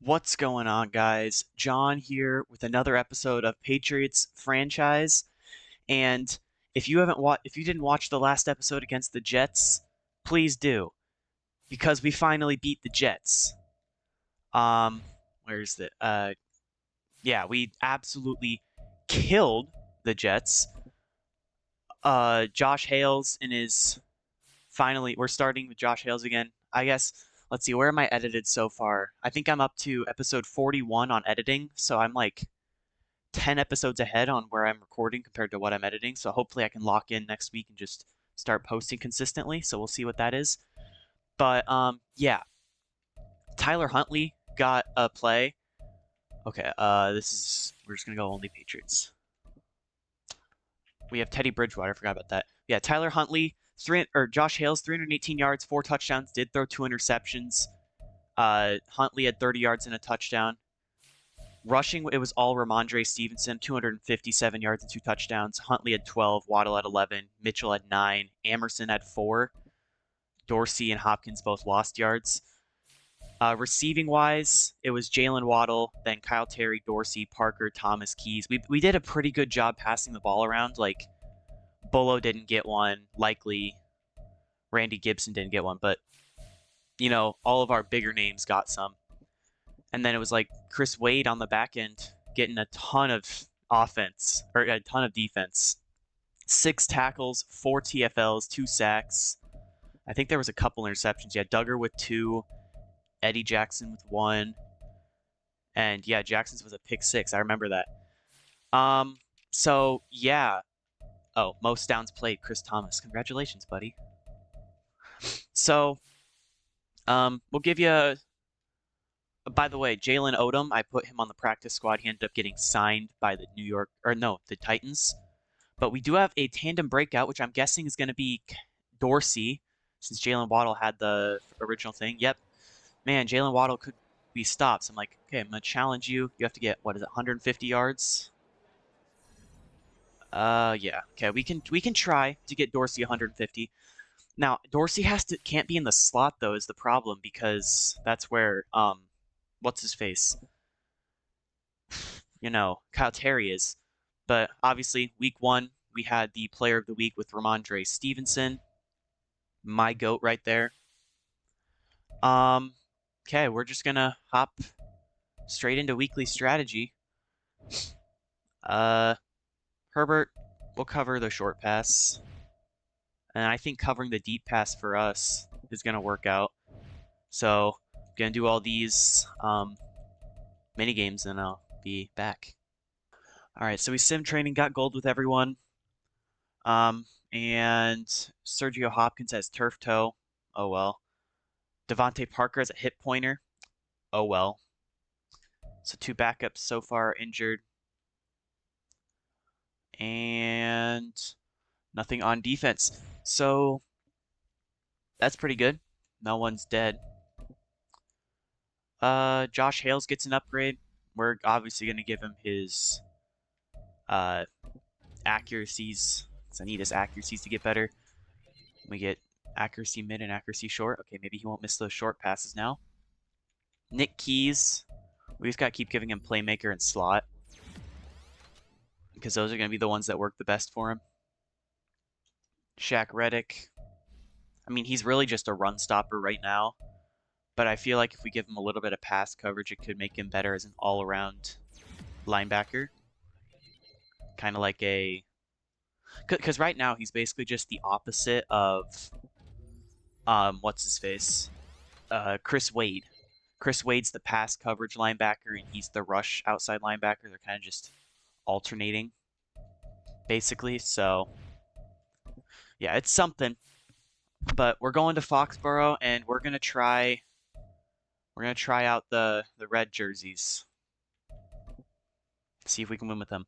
What's going on, guys? John here with another episode of Patriots franchise. And if you didn't watch the last episode against the Jets, please do, because we finally beat the Jets. Um, where's the yeah, we absolutely killed the Jets. Josh Hales in his finally we're starting with Josh Hales again. I guess let's see, where am I edited so far? I think I'm up to episode 41 on editing, so I'm like 10 episodes ahead on where I'm recording compared to what I'm editing. So hopefully I can lock in next week and just start posting consistently. So we'll see what that is. But yeah, Tyler Huntley got a play. Okay, we're just gonna go only Patriots. We have Teddy Bridgewater. I forgot about that. Yeah, Tyler Huntley, Josh Hales, 318 yards, 4 touchdowns. Did throw 2 interceptions. Huntley had 30 yards and a touchdown. Rushing, it was all Ramondre Stevenson, 257 yards and 2 touchdowns. Huntley had 12, Waddle had 11, Mitchell had 9, Amerson had 4. Dorsey and Hopkins both lost yards. Receiving wise, it was Jalen Waddle, then Kyle Terry, Dorsey, Parker, Thomas, Keys. We did a pretty good job passing the ball around. Like, Bolo didn't get one, likely Randy Gibson didn't get one, but all of our bigger names got some. And then it was like Chris Wade on the back end getting a ton of offense, or a ton of defense. 6 tackles, 4 TFLs, 2 sacks. I think there was a couple interceptions. Yeah, Duggar with 2, Eddie Jackson with 1. And yeah, Jackson's was a pick 6. I remember that. So yeah. Oh, most downs played, Chris Thomas. Congratulations, buddy. So, we'll give you by the way, Jalen Odom, I put him on the practice squad. He ended up getting signed by the the Titans. But we do have a tandem breakout, which I'm guessing is going to be Dorsey, since Jalen Waddle had the original thing. Yep. Man, Jalen Waddle could be stopped. So I'm like, okay, I'm going to challenge you. You have to get, 150 yards? Yeah. Okay, we can try to get Dorsey 150. Now, Dorsey can't be in the slot, though, is the problem, because that's where, what's his face? Kyle Terry is. But obviously, week 1, we had the player of the week with Ramondre Stevenson. My GOAT right there. Okay, we're just gonna hop straight into weekly strategy. Herbert will cover the short pass. And I think covering the deep pass for us is gonna work out. So, gonna do all these mini games and I'll be back. Alright, so we sim training, got gold with everyone. And Sergio Hopkins has turf toe. Oh well. Devontae Parker has a hip pointer. Oh well. So 2 backups so far injured. And nothing on defense. So that's pretty good. No one's dead. Josh Hales gets an upgrade. We're obviously going to give him his accuracies. So I need his accuracies to get better. We get accuracy mid and accuracy short. Okay, maybe he won't miss those short passes now. Nick Keys. We just got to keep giving him playmaker and slot, because those are going to be the ones that work the best for him. Shaq Reddick. I mean, he's really just a run stopper right now, but I feel like if we give him a little bit of pass coverage, it could make him better as an all-around linebacker. Kind of like a... Because right now, he's basically just the opposite of... what's his face? Chris Wade. Chris Wade's the pass coverage linebacker, and he's the rush outside linebacker. They're kind of just alternating, basically. So, yeah, it's something. But we're going to Foxborough, and we're gonna try out the red jerseys. See if we can win with them.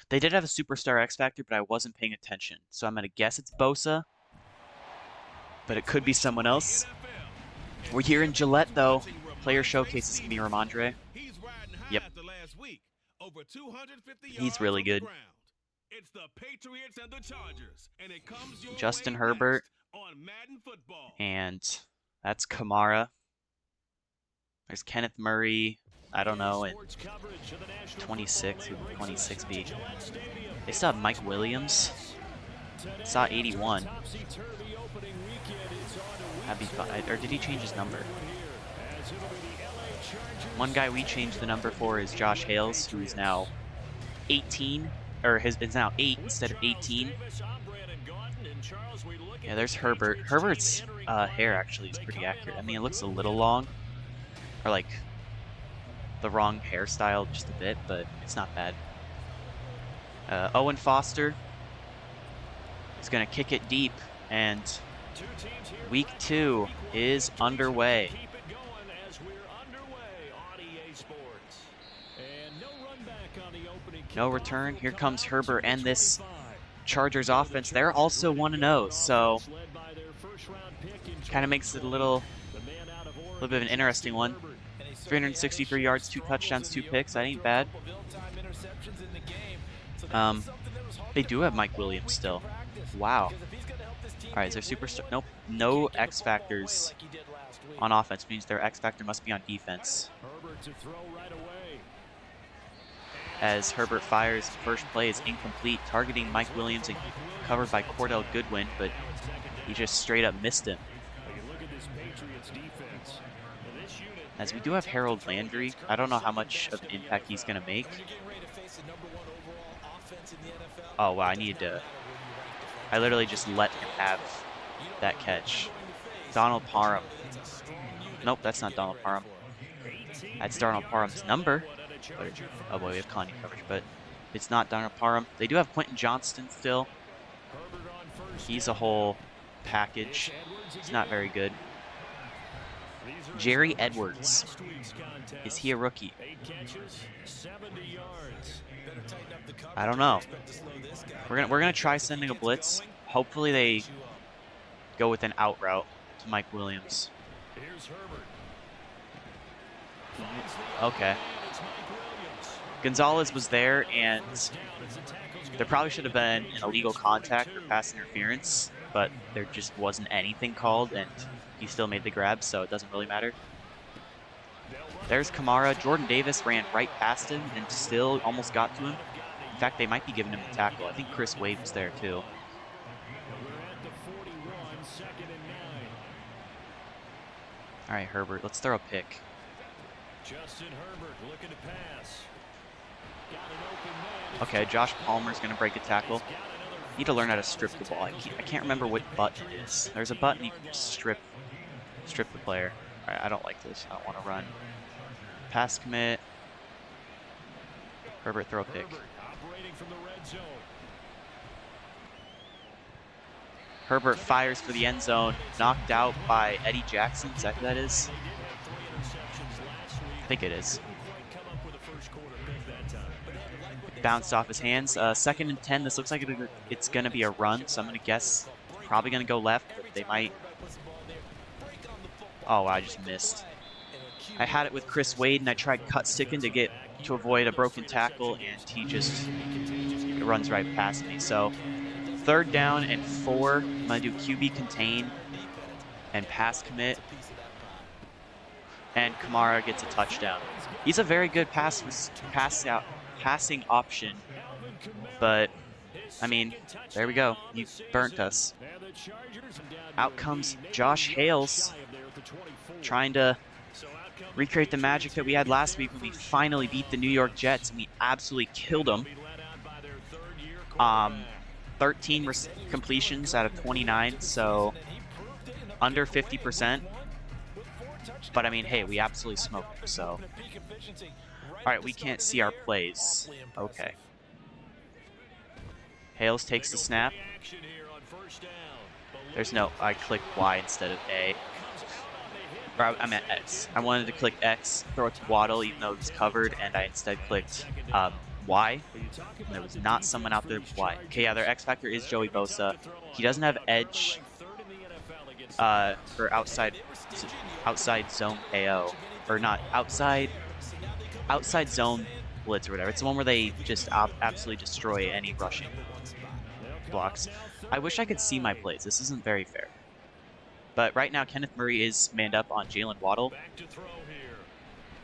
They did have a superstar X Factor, but I wasn't paying attention. So I'm gonna guess it's Bosa, but it could be someone else. We're here in Gillette, though. Player showcase is gonna be Ramondre. Yep. He's really good. It's the Patriots and the Chargers, and it comes your Justin way Herbert. On Madden Football. And that's Kamara. There's Kenneth Murray. I don't know, and 26, who would 26 be? They still have Mike Williams. Saw 81. That'd be fun. Or did he change his number? One guy we changed the number for is Josh Hales, who is now 18, or is now 8 instead of 18. Yeah, there's Herbert. Herbert's hair actually is pretty accurate. I mean, it looks a little long, or like the wrong hairstyle just a bit, but it's not bad. Owen Foster is going to kick it deep, and week 2 is underway. No return. Here comes Herbert and this Chargers offense. They're also 1-0, so kind of makes it a little bit of an interesting one. 363 yards, 2 touchdowns, 2 picks. That ain't bad. They do have Mike Williams still. Wow. All right, is there superstar? Nope. No X factors on offense. Means their X factor must be on defense. As Herbert fires, first play is incomplete, targeting Mike Williams and covered by Cordell Goodwin, but he just straight up missed him. As we do have Harold Landry, I don't know how much of an impact he's going to make. Oh, wow, I literally just let him have that catch. Donald Parham. Nope, that's not Donald Parham. That's Donald Parham's number. Oh boy, we have Connie coverage, but it's not Donald Parham. They do have Quentin Johnston still. He's a whole package. He's not very good. Jerry Edwards. Is he a rookie? I don't know. We're gonna try sending a blitz. Hopefully they go with an out route to Mike Williams. Okay. Gonzalez was there, and there probably should have been an illegal contact or pass interference, but there just wasn't anything called, and he still made the grab, so it doesn't really matter. There's Kamara. Jordan Davis ran right past him and still almost got to him. In fact, they might be giving him the tackle. I think Chris Wade was there too. All right, Herbert, let's throw a pick. Justin Herbert looking to pass. Okay, Josh Palmer's going to break a tackle. Need to learn how to strip the ball. I can't remember what button it is. There's a button you can just strip the player. All right, I don't like this. I don't want to run. Pass commit. Herbert, throw a pick. Herbert fires for the end zone. Knocked out by Eddie Jackson. Is that who that is? I think it is. Bounced off his hands. 2nd and 10. This looks like it's going to be a run, so I'm going to guess probably going to go left, but they might. Oh, wow, I just missed. I had it with Chris Wade, and I tried cut sticking to avoid a broken tackle, and he just runs right past me. So 3rd down and 4. I'm going to do QB contain and pass commit. And Kamara gets a touchdown. He's a very good passing option, but I mean, there we go. You burnt us. Out comes Josh Hales, trying to recreate the magic that we had last week when we finally beat the New York Jets, and we absolutely killed them. 13 completions out of 29, so under 50%. But I mean, hey, we absolutely smoked them, so. All right, we can't see our plays. Okay. Hales takes the snap. There's no, I clicked Y instead of A. Or I meant X. I wanted to click X, throw it to Waddle, even though it was covered, and I instead clicked Y. And there was not someone out there with Y. Okay, yeah, their X factor is Joey Bosa. He doesn't have edge or outside zone KO, or not outside zone blitz or whatever. It's the one where they just absolutely destroy any rushing blocks. I wish I could see my plays. This isn't very fair. But right now, Kenneth Murray is manned up on Jalen Waddle.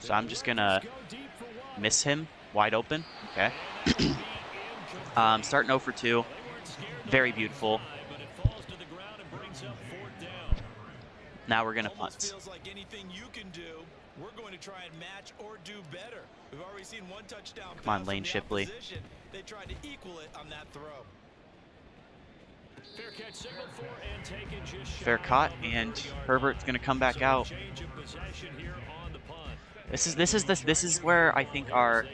So I'm just going to miss him wide open. Okay. Starting 0 for 2. Very beautiful. Now we're going to punt. Feels like anything you can do, we're going to try and match or do better. We've already seen one touchdown. Come on, Lane Shipley. They tried to equal it on that throw. Fair caught, and Herbert's going to come back out. This is where I think our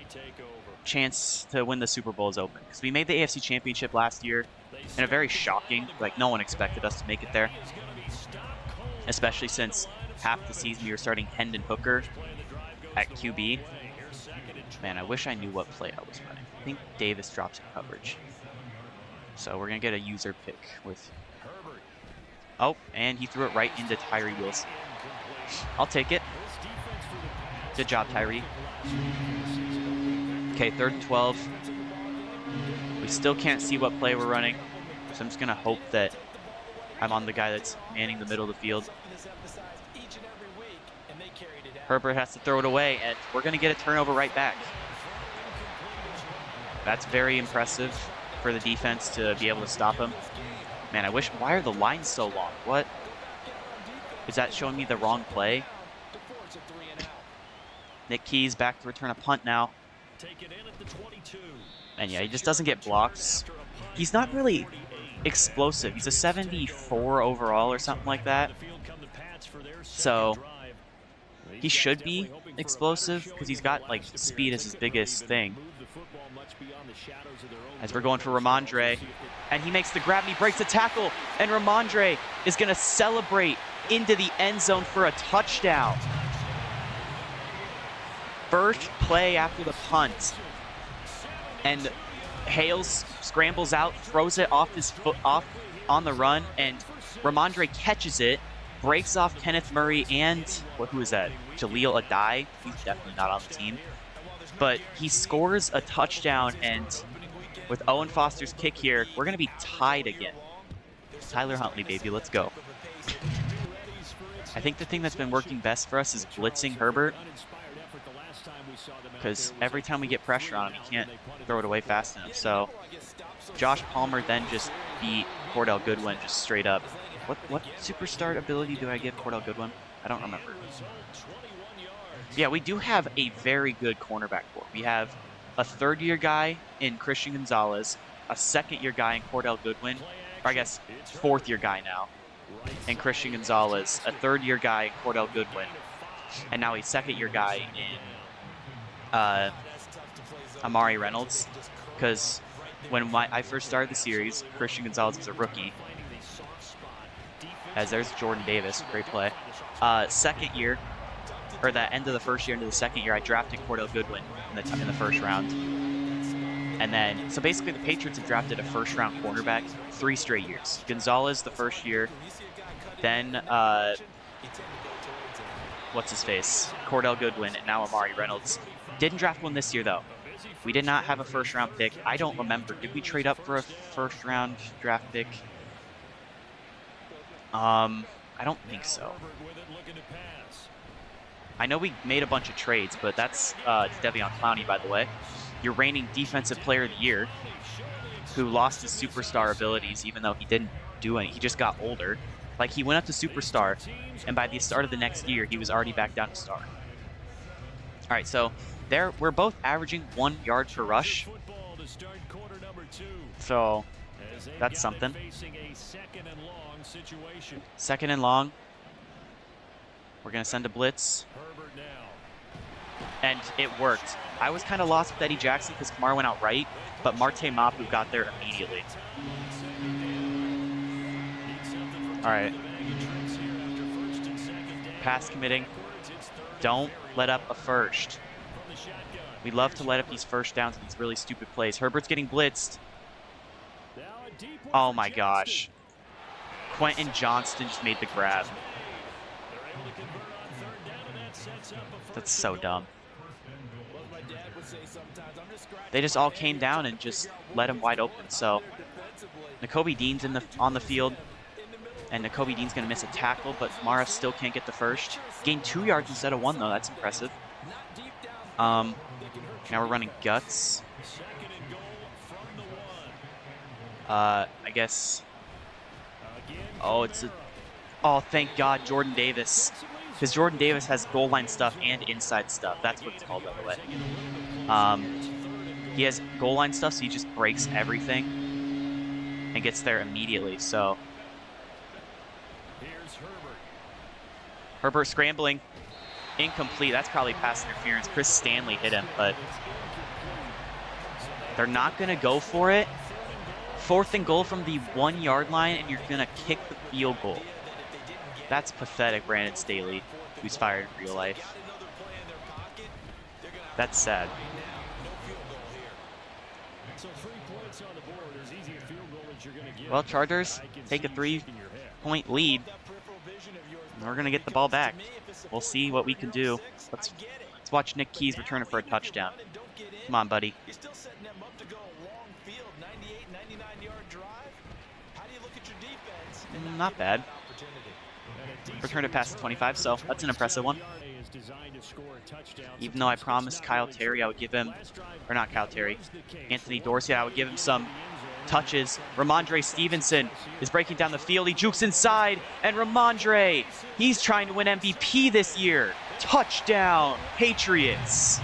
chance to win the Super Bowl is open, because we made the AFC Championship last year, and a very shocking, like no one expected us to make it there, especially since half the season we were starting Hendon Hooker at QB. Man, I wish I knew what play I was running. I think Davis drops in coverage. So we're going to get a user pick with... Oh, and he threw it right into Tyree Wilson. I'll take it. Good job, Tyree. Okay, 3rd and 12. We still can't see what play we're running, so I'm just going to hope that I'm on the guy that's manning the middle of the field. Herbert has to throw it away, and we're going to get a turnover right back. That's very impressive for the defense to be able to stop him. Man, I wish... Why are the lines so long? What? Is that showing me the wrong play? Nick Keys back to return a punt now. And yeah, he just doesn't get blocks. He's not really explosive. He's a 74 overall or something like that. So he should be explosive because he's got like speed as his biggest thing. As we're going for Ramondre, and he makes the grab and he breaks the tackle, and Ramondre is going to celebrate into the end zone for a touchdown. First play after the punt, and Hales scrambles out, throws it off his foot, off on the run, and Ramondre catches it, breaks off Kenneth Murray and who is that? Jaleel Adai. He's definitely not on the team, but he scores a touchdown, and with Owen Foster's kick here, we're going to be tied again. Tyler Huntley, baby, let's go. I think the thing that's been working best for us is blitzing Herbert, because every time we get pressure on him, he can't throw it away fast enough. So Josh Palmer then just beat Cordell Goodwin just straight up. What superstar ability do I give Cordell Goodwin? I don't remember. Yeah, we do have a very good cornerback core. We have a third-year guy in Christian Gonzalez, a second-year guy in Cordell Goodwin, or I guess fourth-year guy now in Christian Gonzalez, a third-year guy in Cordell Goodwin, and now a second-year guy in Amari Reynolds. Because when I first started the series, Christian Gonzalez was a rookie. As there's Jordan Davis, great play. Second year, or the end of the first year into the second year, I drafted Cordell Goodwin in the first round. And then, so basically the Patriots have drafted a first-round cornerback 3 straight years. Gonzalez the first year, then, what's his face? Cordell Goodwin, and now Amari Reynolds. Didn't draft one this year, though. We did not have a first-round pick. I don't remember. Did we trade up for a first-round draft pick? I don't think so. I know we made a bunch of trades, but that's Devion Clowney, by the way. Your reigning Defensive Player of the Year, who lost his superstar abilities, even though he didn't do any. He just got older. Like, he went up to superstar, and by the start of the next year, he was already back down to star. All right, so there we're both averaging 1 yard per rush. So that's something. Second and long. We're going to send a blitz. And it worked. I was kind of lost with Eddie Jackson because Kamara went out right, but Marte Mapu got there immediately. All right. Pass committing. Don't let up a first. We love to let up these first downs and these really stupid plays. Herbert's getting blitzed. Oh my gosh. Quentin Johnston just made the grab. That's so dumb. They just all came down and just let him wide open. So Nakobe Dean's on the field, and Nakobe Dean's going to miss a tackle, but Mara still can't get the first. Gained 2 yards instead of 1, though. That's impressive. Now we're running guts. I guess. Oh, oh, thank God, Jordan Davis. Because Jordan Davis has goal line stuff and inside stuff. That's what it's called, by the way. He has goal line stuff, so he just breaks everything and gets there immediately. So Herbert scrambling. Incomplete. That's probably pass interference. Chris Stanley hit him, but they're not going to go for it. 4th and goal from the 1 yard line, and you're going to kick the field goal. That's pathetic, Brandon Staley, who's fired in real life. That's sad. Well, Chargers take a 3-point lead. We're going to get the ball back. We'll see what we can do. Let's watch Nick Keys return it for a touchdown. Come on, buddy. Not bad. Return it past the 25, so that's an impressive one. Even though I promised Kyle Terry I would give him, or not Kyle Terry, Anthony Dorsey, I would give him some touches. Ramondre Stevenson is breaking down the field. He jukes inside, and Ramondre, he's trying to win MVP this year. Touchdown, Patriots.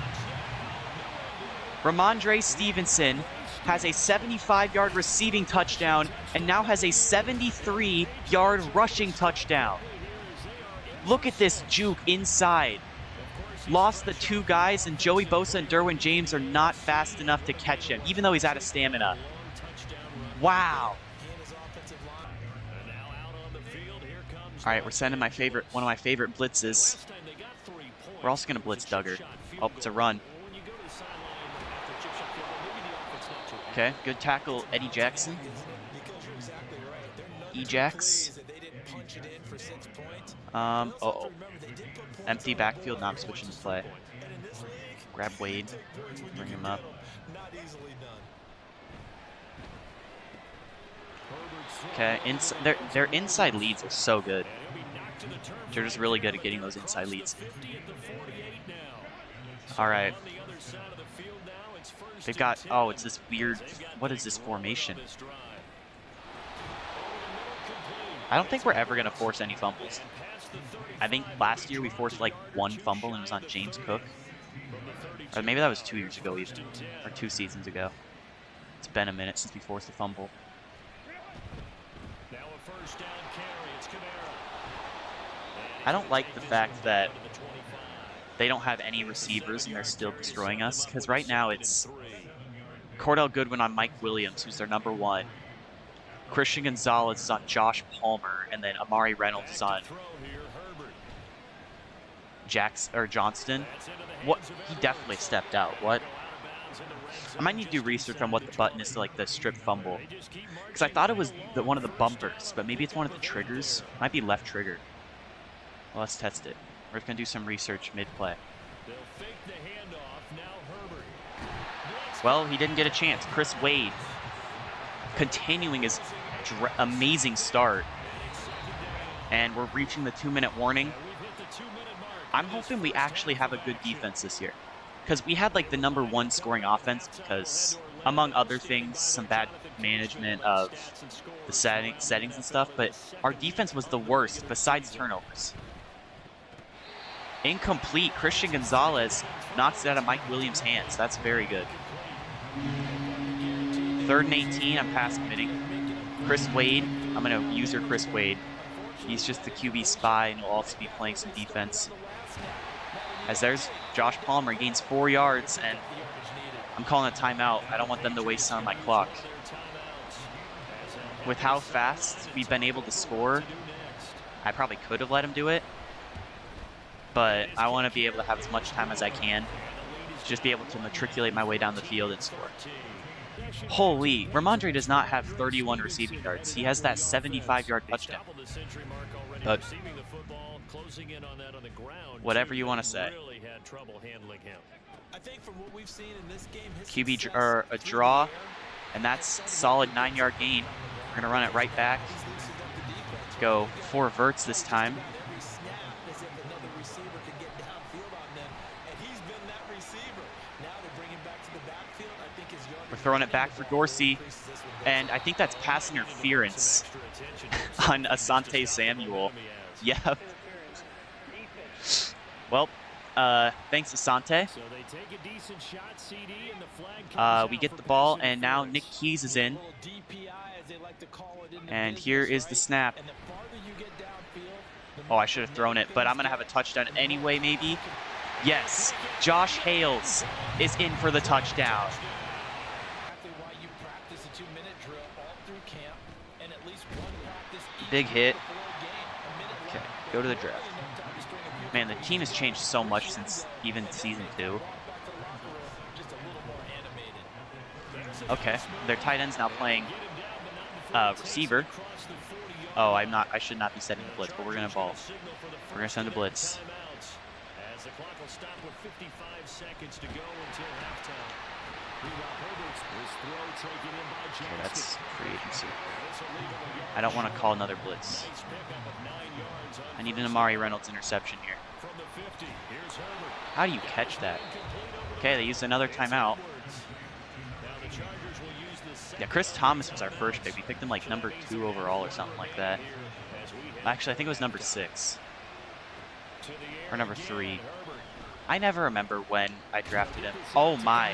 Ramondre Stevenson has a 75-yard receiving touchdown and now has a 73-yard rushing touchdown. Look at this juke inside. Lost the 2 guys, and Joey Bosa and Derwin James are not fast enough to catch him, even though he's out of stamina. Wow. All right, we're sending one of my favorite blitzes. We're also going to blitz Duggar. Oh, it's a run. Okay, good tackle, Eddie Jackson. E-Jax. Uh-oh. Empty backfield, now I'm switching the play. Grab Wade, bring him up. Okay, their inside leads are so good. They're just really good at getting those inside leads. All right. They've got, oh, it's this weird, what is this formation? I don't think we're ever going to force any fumbles. I think last year we forced like 1 fumble and it was on James Cook. Or maybe that was 2 years ago even, or 2 seasons ago. It's been a minute since we forced a fumble. I don't like the fact that they don't have any receivers and they're still destroying us, because right now it's Cordell Goodwin on Mike Williams, who's their number 1. Christian Gonzalez is on Josh Palmer, and then Amari Reynolds is on Johnston. What? He definitely stepped out. What? I might need to do research on what the button is to like the strip fumble, because I thought it was one of the bumpers, but maybe it's one of the triggers. Might be left trigger. Well, let's test it. We're gonna do some research mid-play. Well, he didn't get a chance. Chris Wade continuing his amazing start. And we're reaching the 2-minute warning. I'm hoping we actually have a good defense this year, because we had like the number 1 scoring offense because, among other things, some bad management of the settings and stuff, but our defense was the worst besides turnovers. Incomplete. Christian Gonzalez knocks it out of Mike Williams' hands. That's very good. 3rd and 18. I'm pass committing. Chris Wade. I'm going to user Chris Wade. He's just the QB spy, and he'll also be playing some defense. As there's Josh Palmer. He gains 4 yards, and I'm calling a timeout. I don't want them to waste some of my clock. With how fast we've been able to score, I probably could have let him do it. But I want to be able to have as much time as I can. Just be able to matriculate my way down the field and score. Holy, Ramondre does not have 31 receiving yards. He has that 75-yard touchdown. But whatever you want to say. QB or a draw, and that's solid 9-yard gain. We're gonna run it right back. Go 4 verts this time. We're throwing it back for Dorsey, and I think that's pass interference on Asante Samuel. Yeah. Well, thanks, Asante. We get the ball, and now Nick Keys is in. And here is the snap. Oh, I should have thrown it, but I'm going to have a touchdown anyway, maybe. Yes, Josh Hales is in for the touchdown. Big hit. Okay, go to the draft. Man, the team has changed so much since even Season 2. Okay, their tight end's now playing receiver. Oh, I should not be setting the blitz, but we're going to ball. We're going to send a blitz. Okay, that's free agency. I don't want to call another blitz. I need an Amari Reynolds interception here. How do you catch that? Okay, they used another timeout. Yeah, Chris Thomas was our first pick. We picked him like number 2 overall or something like that. Actually, I think it was number 6. Or number 3. I never remember when I drafted him. Oh my.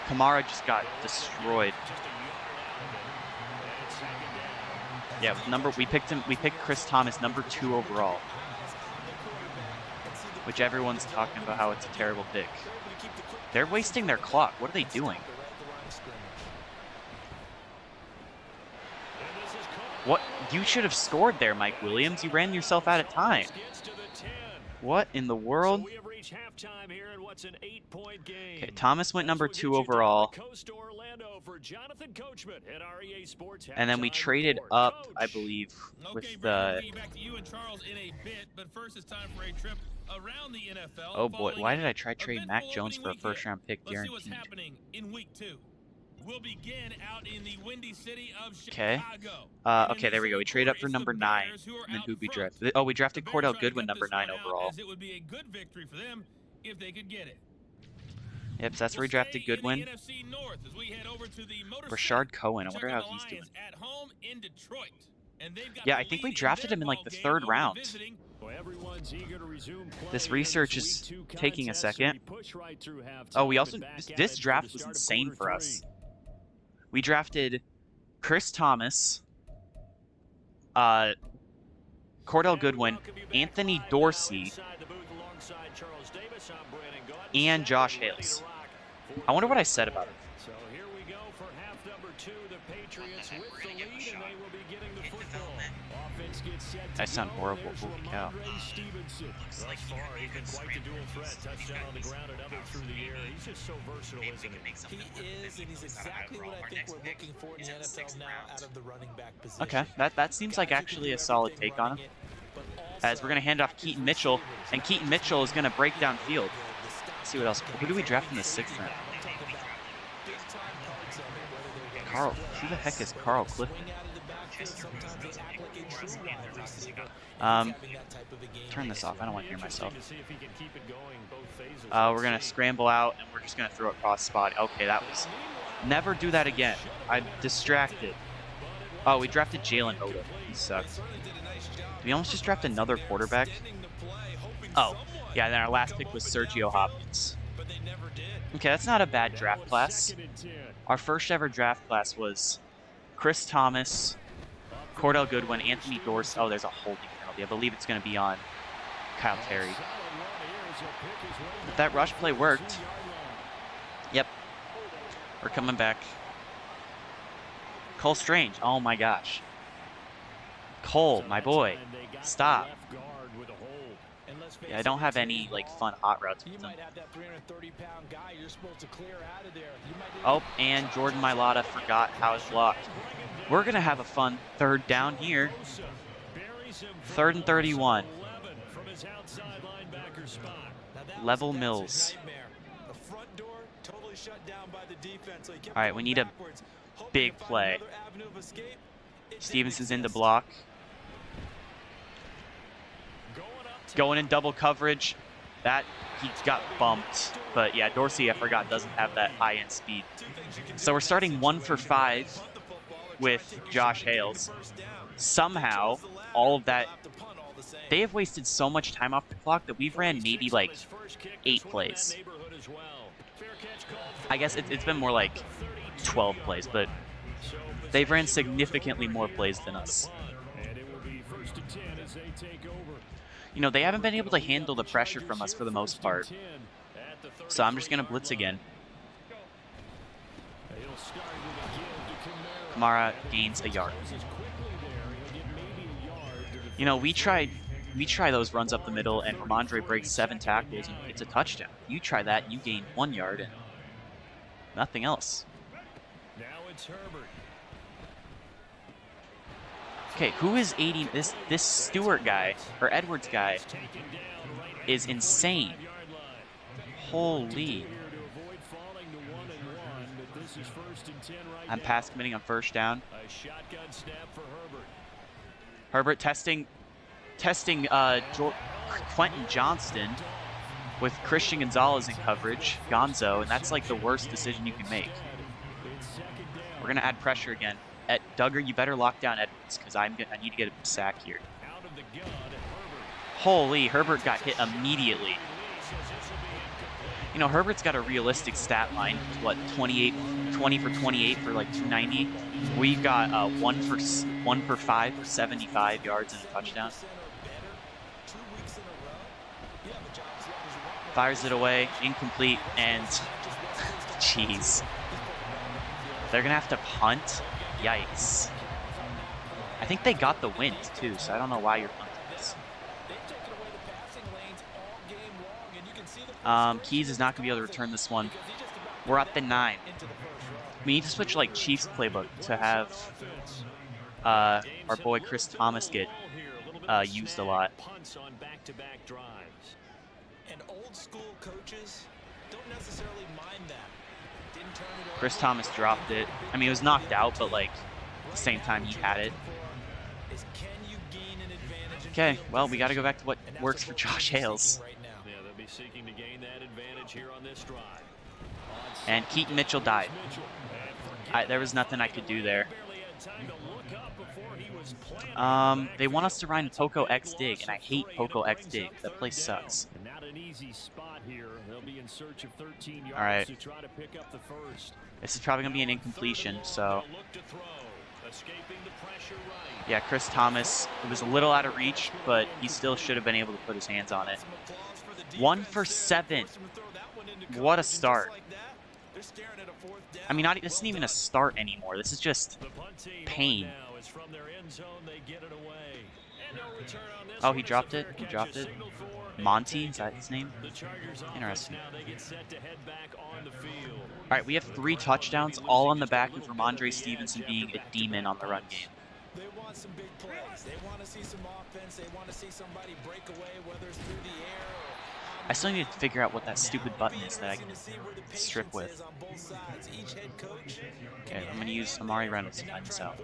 Kamara just got destroyed. Yeah, we picked Chris Thomas number 2 overall. Which everyone's talking about how it's a terrible pick. They're wasting their clock. What are they doing? What? You should have scored there, Mike Williams. You ran yourself out of time. What in the world? Okay, Thomas went number 2 overall. And then we traded up, I believe, with the... Oh boy, why did I try trading Mac Jones for a first-round pick guaranteed? Okay. Okay, there we go. We traded up for number 9. And then who'd we draft? Oh, we drafted Cordell Goodwin number 9 overall. Yep, so that's where we drafted Goodwin. Rashard Cohen, I wonder how he's doing. Yeah, I think we drafted him in like the 3rd round. This research is taking a second. Oh, we also... This draft was insane for us. We drafted Chris Thomas, Cordell Goodwin, Anthony Dorsey, and Josh Hales. I wonder what I said about it. So here we go for half number 2. The Patriots with the lead, and they will be getting the football. Offense gets set to I sound horrible. Holy cow. Looks like far, he's been quite the dual threat. Touchdown on the ground and other through the air. He's just so versatile, isn't he? He is, and he's exactly what I think we're looking for in the NFL now out of the running back position. Okay, that seems like actually a solid take on him. As we're going to hand off Keaton Mitchell, and Keaton Mitchell is going to break down field. Let's see what else. Who do we draft in the 6th round? Carl. Who the heck is Carl Clifton? Turn this off. I don't want to hear myself. We're going to scramble out, and we're just going to throw it cross spot. Okay, that was... Never do that again. I'm distracted. Oh, we drafted Jalen Odom. He sucks. Did we almost just draft another quarterback? Oh, yeah, then our last pick was Sergio Hopkins. Okay, that's not a bad draft class. Our first ever draft class was Chris Thomas, Cordell Goodwin, Anthony Dorsey. Oh, there's a holding penalty. I believe it's going to be on Kyle Terry. But that rush play worked. Yep. We're coming back. Cole Strange. Oh my gosh. Cole, my boy. Stop. Yeah, I don't have any like fun hot routes with them. Oh, and Jordan Mailata forgot how it's blocked. We're gonna have a fun 3rd down here. 3rd and 31. Level Mills. All right, we need a big play. Stevenson's in the block. Going in double coverage. That, he got bumped. But yeah, Dorsey, I forgot, doesn't have that high-end speed. So we're starting 1 for 5 with Josh Hales. Somehow, all of that, they have wasted so much time off the clock that we've ran maybe like 8 plays. I guess it's been more like 12 plays, but they've ran significantly more plays than us. You know, they haven't been able to handle the pressure from us for the most part. So I'm just going to blitz again. Kamara gains a yard. You know, we try those runs up the middle, and Ramondre breaks 7 tackles, and it's a touchdown. You try that, and you gain 1 yard, and nothing else. Now it's Herbert. Okay, who is 80? This Stewart guy, or Edwards guy, is insane. Holy. I'm pass committing on first down. Herbert testing Quentin Johnston with Christian Gonzalez in coverage, Gonzo, and that's like the worst decision you can make. We're gonna add pressure again. Duggar, you better lock down Edwards, because I need to get a sack here. Holy, Herbert got hit immediately. You know, Herbert's got a realistic stat line. What, 20 for 28 for like 290? We've got 1 for 5 for 75 yards and a touchdown. Fires it away, incomplete, and jeez. They're gonna have to punt. Yikes. I think they got the wind too, so I don't know why you're punting this. Keys is not going to be able to return this one. We're at the 9. We need to switch like Chiefs playbook to have our boy Chris Thomas get used a lot. And old school coaches don't necessarily mind that. Chris Thomas dropped it. I mean, it was knocked out, but like at the same time he had it. Okay, well, we got to go back to what works for Josh Hales. And Keaton Mitchell died. There was nothing I could do there. They want us to run Poco X Dig, and I hate Poco X Dig. That place sucks. Alright. This is probably going to be an incompletion, so... Yeah, Chris Thomas, it was a little out of reach, but he still should have been able to put his hands on it. 1 for 7. What a start. I mean, this isn't even a start anymore. This is just pain. Oh, he dropped it? He dropped it? Monty? Is that his name? Interesting. Alright, we have 3 touchdowns, all on the back of Ramondre Stevenson being a demon on the run game. They want some big plays. They want to see some offense. They want to see somebody break away, whether it's through the air or... I still need to figure out what that stupid button is that I can strip with. Okay, I'm going to use Amari Reynolds to find this out.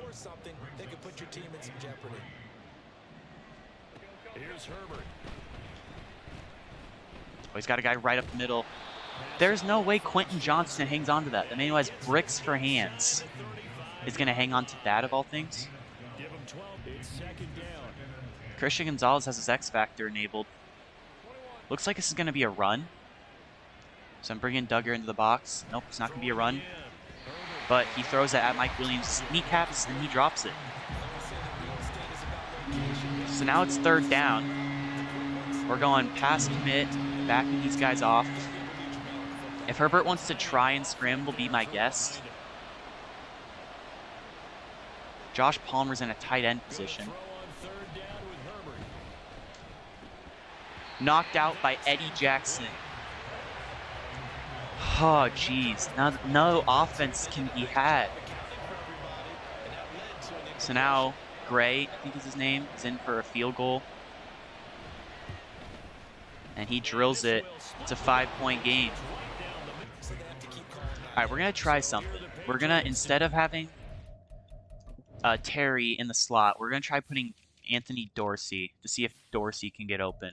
Oh, he's got a guy right up the middle. There's no way Quentin Johnston hangs on to that. The man who has bricks for hands is going to hang on to that of all things. Christian Gonzalez has his X Factor enabled. Looks like this is going to be a run. So I'm bringing Duggar into the box. Nope, it's not going to be a run. But he throws it at Mike Williams' kneecaps and he drops it. So now it's 3rd down. We're going pass commit, backing these guys off. If Herbert wants to try and scramble, be my guest. Josh Palmer's in a tight end position. Knocked out by Eddie Jackson. Oh, jeez. No offense can be had. So now Gray, I think is his name, is in for a field goal. And he drills it. It's a 5-point game. All right, we're going to try something. We're going to, instead of having Terry in the slot, we're going to try putting Anthony Dorsey to see if Dorsey can get open.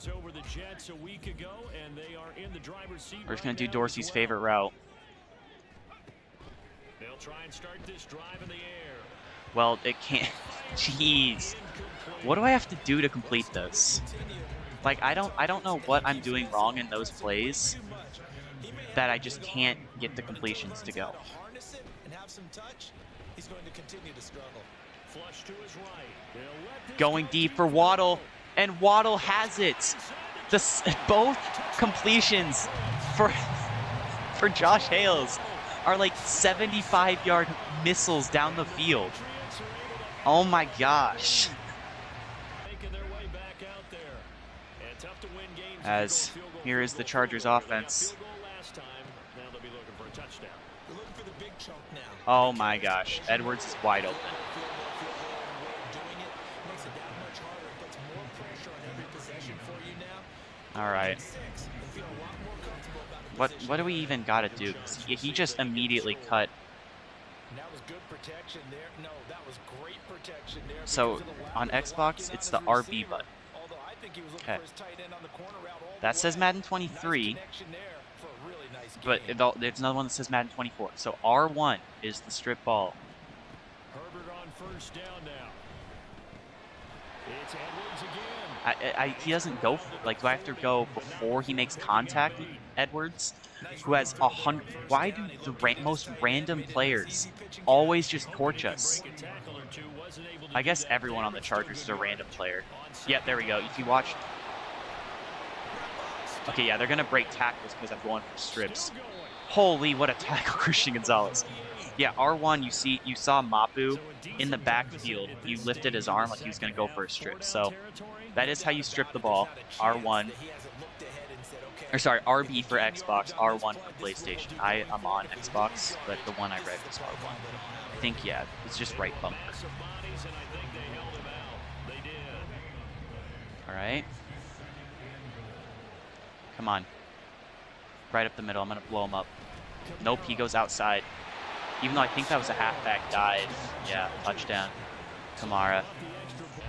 Chargers over the Jets a week ago, and they are in the driver's seat. We're just going to do Dorsey's favorite route. They'll try and start this drive in the air. Well, it can't. Jeez. What do I have to do to complete this? Like, I don't know what I'm doing wrong in those plays that I just can't get the completions to go. Going deep for Waddle, and Waddle has it. Both completions for Josh Hales are like 75-yard missiles down the field. Oh my gosh. As here is the Chargers offense. Oh my gosh, Edwards is wide open. All right. What do we even got to do? He just immediately cut. So on Xbox, it's the RB button. Okay. That says Madden 23, but there's another one that says Madden 24. So R1 is the strip ball. Herbert on first down now. It's Edwards again. He doesn't go for, like, do I have to go before he makes contact with Edwards, who has 100? Why do the most random players always just torch us? I guess everyone on the Chargers is a random player. Yeah, there we go. If you watch. Okay, yeah, they're gonna break tackles because I'm going for strips. Holy, what a tackle, Christian Gonzalez. Yeah, R1, you saw Mapu in the backfield. You lifted his arm like he was going to go for a strip. So that is how you strip the ball. R1. Or sorry, RB for Xbox, R1 for PlayStation. I'm on Xbox, but the one I read was R1. I think, yeah, it's just right bumper. All right. Come on. Right up the middle. I'm going to blow him up. Nope, he goes outside. Even though I think that was a halfback dive. Yeah, touchdown. Kamara.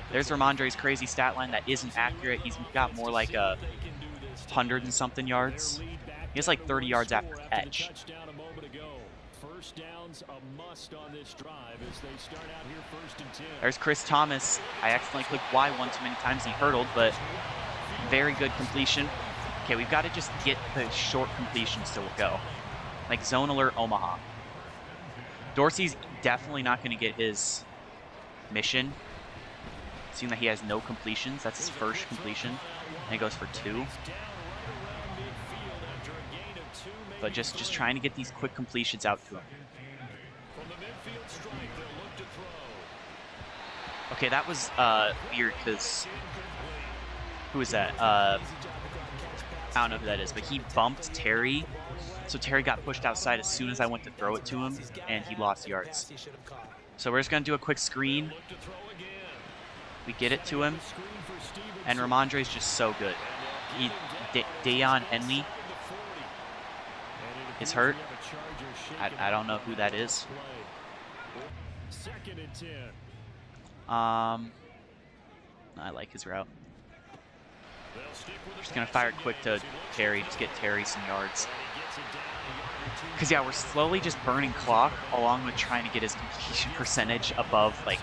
There's Ramondre's crazy stat line that isn't accurate. He's got more like 100 and something yards. He has like 30 yards after catch. There's Chris Thomas. I accidentally clicked Y one too many times and he hurdled, but very good completion. Okay, we've got to just get the short completions to go. Like zone alert Omaha. Dorsey's definitely not going to get his mission, seeing that he has no completions. That's his first completion, and he goes for 2. But just trying to get these quick completions out to him. Okay, that was weird because who is that? I don't know who that is, but he bumped Terry. So Terry got pushed outside as soon as I went to throw it to him, and he lost yards. So we're just going to do a quick screen. We get it to him, and Ramondre's just so good. Dayon Henley is hurt. I don't know who that is. I like his route. Just going to fire it quick to Terry, just get Terry some yards. Because, yeah, we're slowly just burning clock along with trying to get his completion percentage above, like,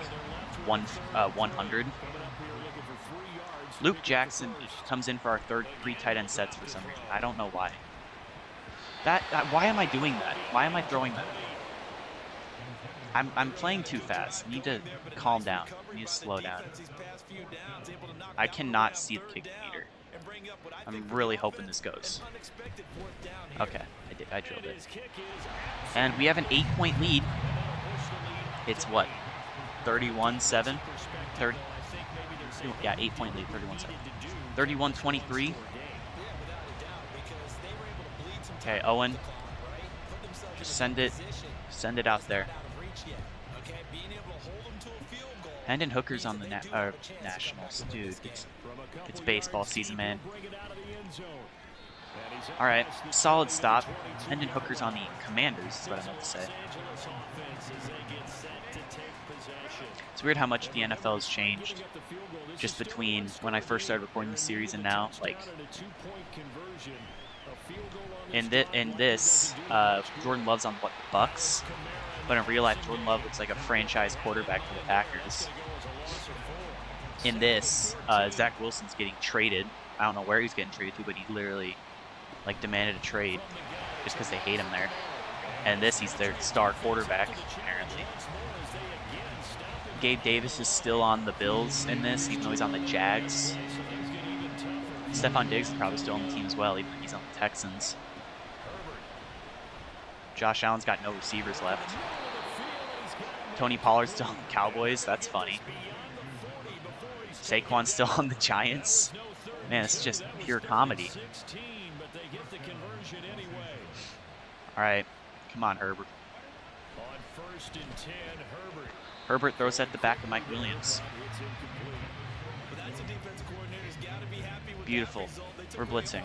100. Luke Jackson comes in for our 3 tight end sets for some reason. I don't know why. Why am I doing that? Why am I throwing that? I'm playing too fast. I need to calm down. I need to slow down. I cannot see the kick meter. I'm really hoping this goes. Okay, I drilled it. And we have an 8-point lead. It's what? 31-7? 30? Yeah, 8-point lead, 31-7. 31-23. Okay, Owen. Just send it out there. Hendon Hooker's on the Nationals. Dude, it's baseball season, man. All right, solid stop. Hendon Hooker's on the Commanders, is what I meant to say. It's weird how much the NFL has changed. just between when I first started recording the series and now. Like, in this, Jordan Love's on what, the Bucks? But in real life, Jordan Love looks like a franchise quarterback for the Packers. In this, Zach Wilson's getting traded. I don't know where he's getting traded to, but he literally, like, demanded a trade just because they hate him there. And this, he's their star quarterback, apparently. Gabe Davis is still on the Bills in this, even though he's on the Jags. Stephon Diggs is probably still on the team as well, even though he's on the Texans. Josh Allen's got no receivers left. Tony Pollard's still on the Cowboys. That's funny. Saquon's still on the Giants. Man, it's just pure comedy. All right. Come on, Herbert. Herbert throws at the back of Mike Williams. Beautiful. We're blitzing.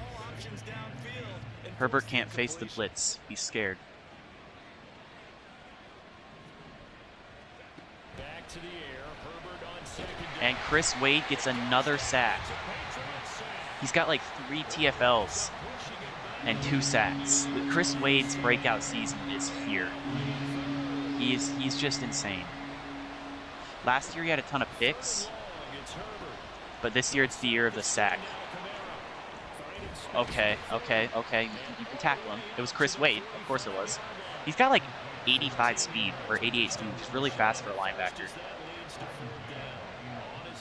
Herbert can't face the blitz. He's scared. And Chris Wade gets another sack. He's got like 3 TFLs and 2 sacks. Chris Wade's breakout season is here. He's just insane. Last year he had a ton of picks, but this year it's the year of the sack. Okay. You can tackle him. It was Chris Wade. Of course it was. He's got like 85 speed, or 88 speed, which is really fast for a linebacker.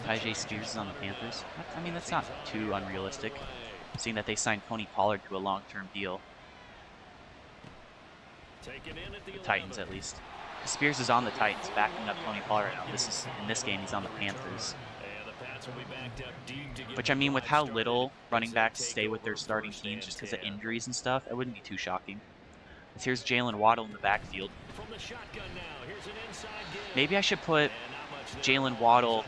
Tyjae Spears is on the Panthers. I mean, that's not too unrealistic, seeing that they signed Tony Pollard to a long-term deal. The Titans, at least. Spears is on the Titans, backing up Tony Pollard right now. In this game, he's on the Panthers. Which, I mean, with how little running backs stay with their starting teams just because of injuries and stuff, it wouldn't be too shocking. Here's Jalen Waddle in the backfield. Maybe I should put Jalen Waddle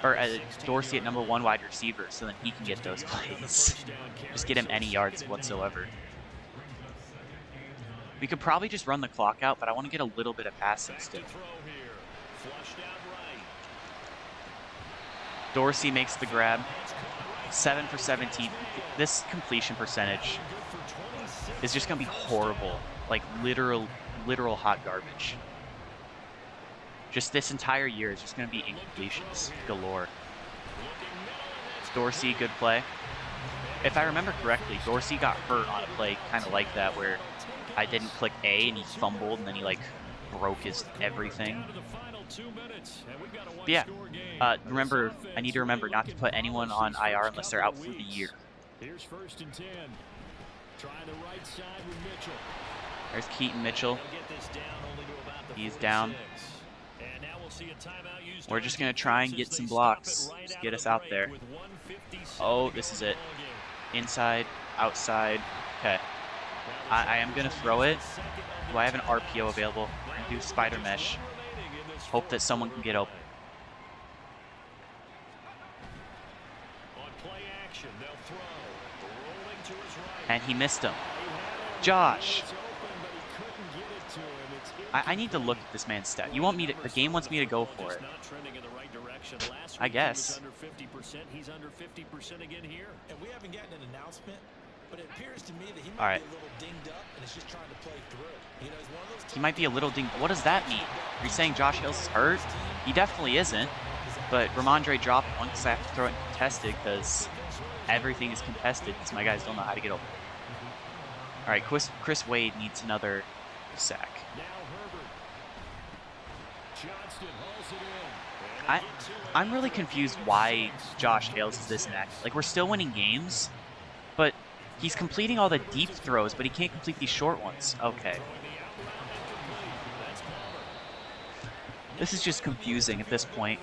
or Dorsey at #1 wide receiver so then he can get those plays. Just get him any yards whatsoever. We could probably just run the clock out, but I want to get a little bit of passing still. Dorsey makes the grab. 7 for 17. This completion percentage is just going to be horrible. Like literal hot garbage. Just this entire year is just going to be incompletions galore. Dorsey, good play. If I remember correctly, Dorsey got hurt on a play kind of like that where I didn't click A and he fumbled and then he like broke his everything. But yeah, remember, I need to remember not to put anyone on IR unless they're out for the year. Here's 1st and 10. Trying the right side with Mitchell. There's Keaton Mitchell. He's down. We're just going to try and get some blocks. Just get us out there. Oh, this is it. Inside, outside. Okay. I am going to throw it. Do I have an RPO available? I can do spider mesh. Hope that someone can get open. And he missed him. Josh. I need to look at this man's stat. You want me to? The game wants me to go for it. I guess. He's under 50% again here. And we haven't gotten an announcement, but it appears to me that he All might right. be a little dinged up and is just trying to play through. You know, he's one of those He might be a little dinged. What does that mean? Are you saying Josh Hills is hurt? He definitely isn't. But Ramondre dropped one because I have to throw it contested because everything is contested because my guys don't know how to get open. All right, Chris Wade needs another sack. I'm really confused why Josh Hales is this inactive. Like, we're still winning games, but he's completing all the deep throws, but he can't complete these short ones. Okay. This is just confusing at this point.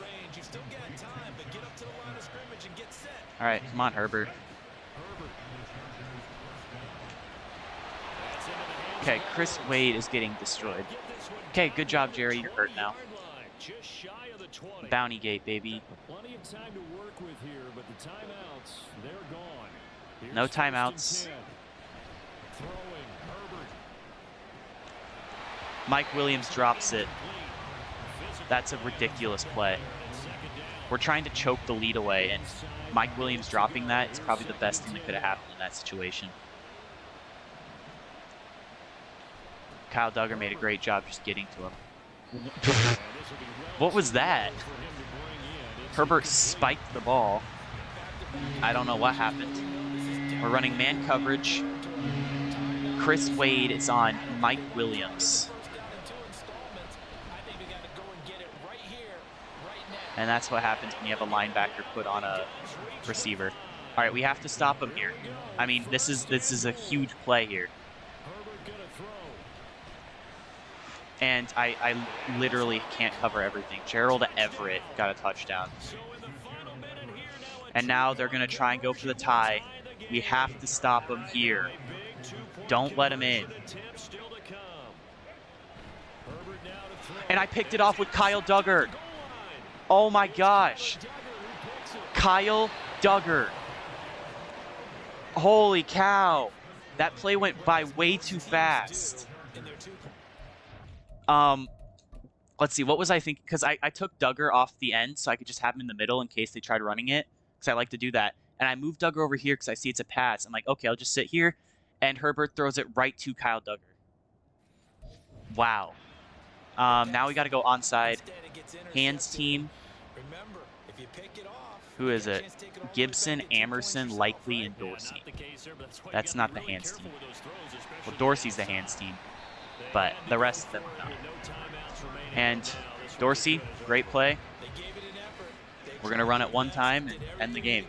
All right, come on, Herbert. Okay, Chris Wade is getting destroyed. Okay, good job, Jerry. You're hurt now. Bounty gate, baby. Plenty of time to work with here, but the timeouts, they're gone. Here's No timeouts. Mike Williams drops it. That's a ridiculous play. We're trying to choke the lead away, and Mike Williams dropping that is probably the best thing that could have happened in that situation. Kyle Duggar made a great job just getting to him. What was that? Herbert spiked the ball. I don't know what happened. We're running man coverage. Chris Wade is on Mike Williams. And that's what happens when you have a linebacker put on a receiver. All right, we have to stop him here. I mean, this is a huge play here. And I literally can't cover everything. Gerald Everett got a touchdown. And now they're going to try and go for the tie. We have to stop them here. Don't let them in. And I picked it off with Kyle Duggar. Oh my gosh. Kyle Duggar. Holy cow. That play went by way too fast. Let's see, what was I thinking? Because I took Duggar off the end so I could just have him in the middle in case they tried running it. Because I like to do that. And I moved Duggar over here because I see it's a pass. I'm like, okay, I'll just sit here. And Herbert throws it right to Kyle Duggar. Wow. Now we got to go onside. Hands team. Who is it? Gibson, Amerson, Likely, and Dorsey. That's not the hands team. Well, Dorsey's the hands team. But the rest of them are not. And Dorsey, great play. We're going to run it one time and end the game.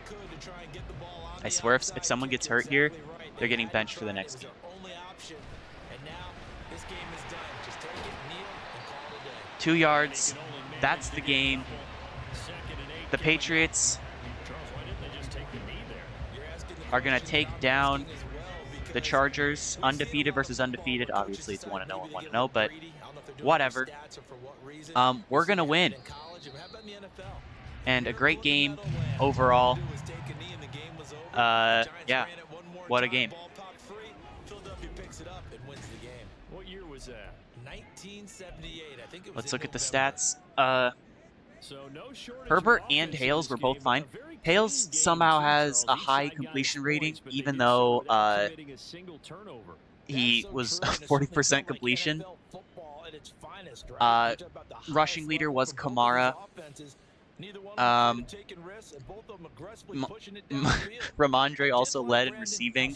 I swear if someone gets hurt here, they're getting benched for the next game. 2 yards. That's the game. The Patriots are going to take down the Chargers. Undefeated versus undefeated. Obviously, it's 1-0 and 1-0, but whatever. We're going to win. And a great game overall. Yeah, what a game. What year was that? 1978. I think it was. Let's look at the stats. Herbert Herbert and Hales were both fine. Hales somehow has a high completion rating, even though he was 40% completion. Rushing leader was Kamara. Ramondre also led in receiving,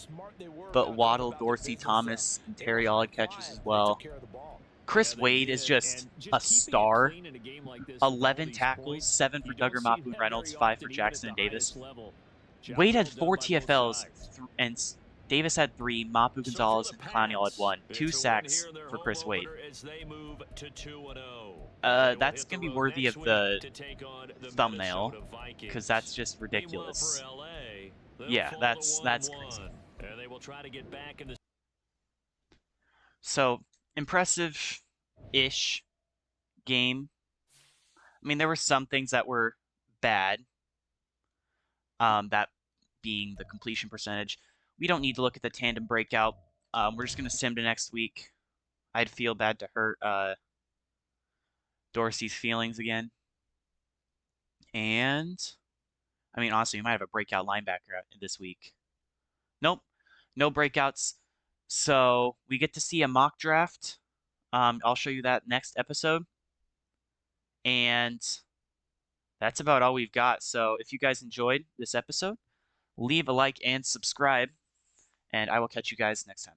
but Waddle, Dorsey, Thomas, and Terry all had catches as well. Chris Wade is just a star. 11 tackles, 7 for Duggar, Mapu, Reynolds, 5 for Jackson and Davis. Wade had 4 TFLs, and Davis had 3, Mapu, Gonzalez, and Clowney all had 1. 2 sacks for Chris Wade. That's going to be worthy of the thumbnail, because that's just ridiculous. Yeah, that's crazy. So, impressive-ish game. I mean, there were some things that were bad, that being the completion percentage. We don't need to look at the tandem breakout. We're just going to sim to next week. I'd feel bad to hurt Dorsey's feelings again. And, I mean, honestly, we might have a breakout linebacker this week. Nope, no breakouts. So we get to see a mock draft. I'll show you that next episode. And that's about all we've got. So if you guys enjoyed this episode, leave a like and subscribe. And I will catch you guys next time.